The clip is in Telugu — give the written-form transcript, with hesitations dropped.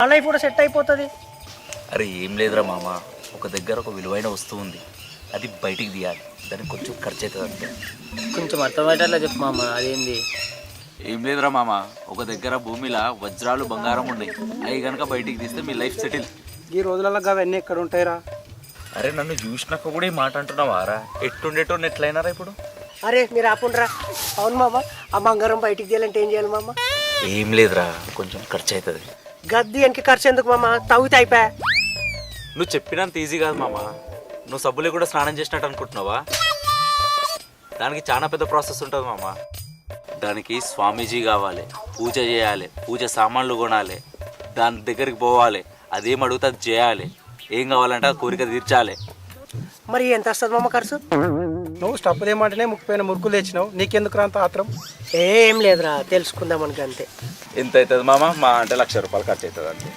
ఆ లైఫ్ కూడా సెట్ అయిపోతుంది. అరే ఏం లేదురా మామ, ఒక దగ్గర ఒక విలువైన వస్తువు ఉంది, అది బయటికి తీయాలి, దానికి కొంచెం ఖర్చు అవుతుంది అంతే. కొంచెం అర్థమయ్యేటట్లా చెప్పు మామ, అదేంది? ఏం లేదురా మామ, ఒక దగ్గర భూమిలో వజ్రాలు బంగారం ఉన్నాయి, అవి కనుక బయటికి తీస్తే మీ లైఫ్ సెటిల్. ఈ రోజులలో అవన్నీ ఎక్కడ ఉంటాయిరా? అరే నన్ను చూసినాక కూడా ఈ మాట అంటున్నావారా? ఎట్టుండేటోని ఎట్లయినారా ఇప్పుడు? అరే మీరు ఆపుండ్రా. అవును మామ, ఆ బంగారం బయటికి తీయాలంటే ఏం చేయాలి మామ? ఏం లేదురా, కొంచెం ఖర్చు అవుతుంది. గద్ది వెనక ఖర్చు ఎందుకు మామ, తవ్వితే అయిపోయా. నువ్వు చెప్పినంత ఈజీ కాదు మామ. నువ్వు సబ్బులు కూడా స్నానం చేసినట్టు అనుకుంటున్నావా? దానికి చాలా పెద్ద ప్రాసెస్ ఉంటుంది మామ. దానికి స్వామీజీ కావాలి, పూజ చేయాలి, పూజ సామాన్లు కొనాలి, దాని దగ్గరికి పోవాలి, అదేం అడుగుతా అది చేయాలి, ఏం కావాలంటే ఆ కోరిక తీర్చాలి. మరి ఎంత వస్తుంది మామ ఖర్చు? నువ్వు స్టప్ ఏమంటేనే 30 మురుకులు తెచ్చినావు, నీకెందుకు అంత ఆత్రం? ఏం లేదురా, తెలుసుకుందాం అనుకు అంతే. ఎంత అవుతుంది మామ? మా అంటే 1,00,000 రూపాయలు ఖర్చు అవుతుంది అంతే.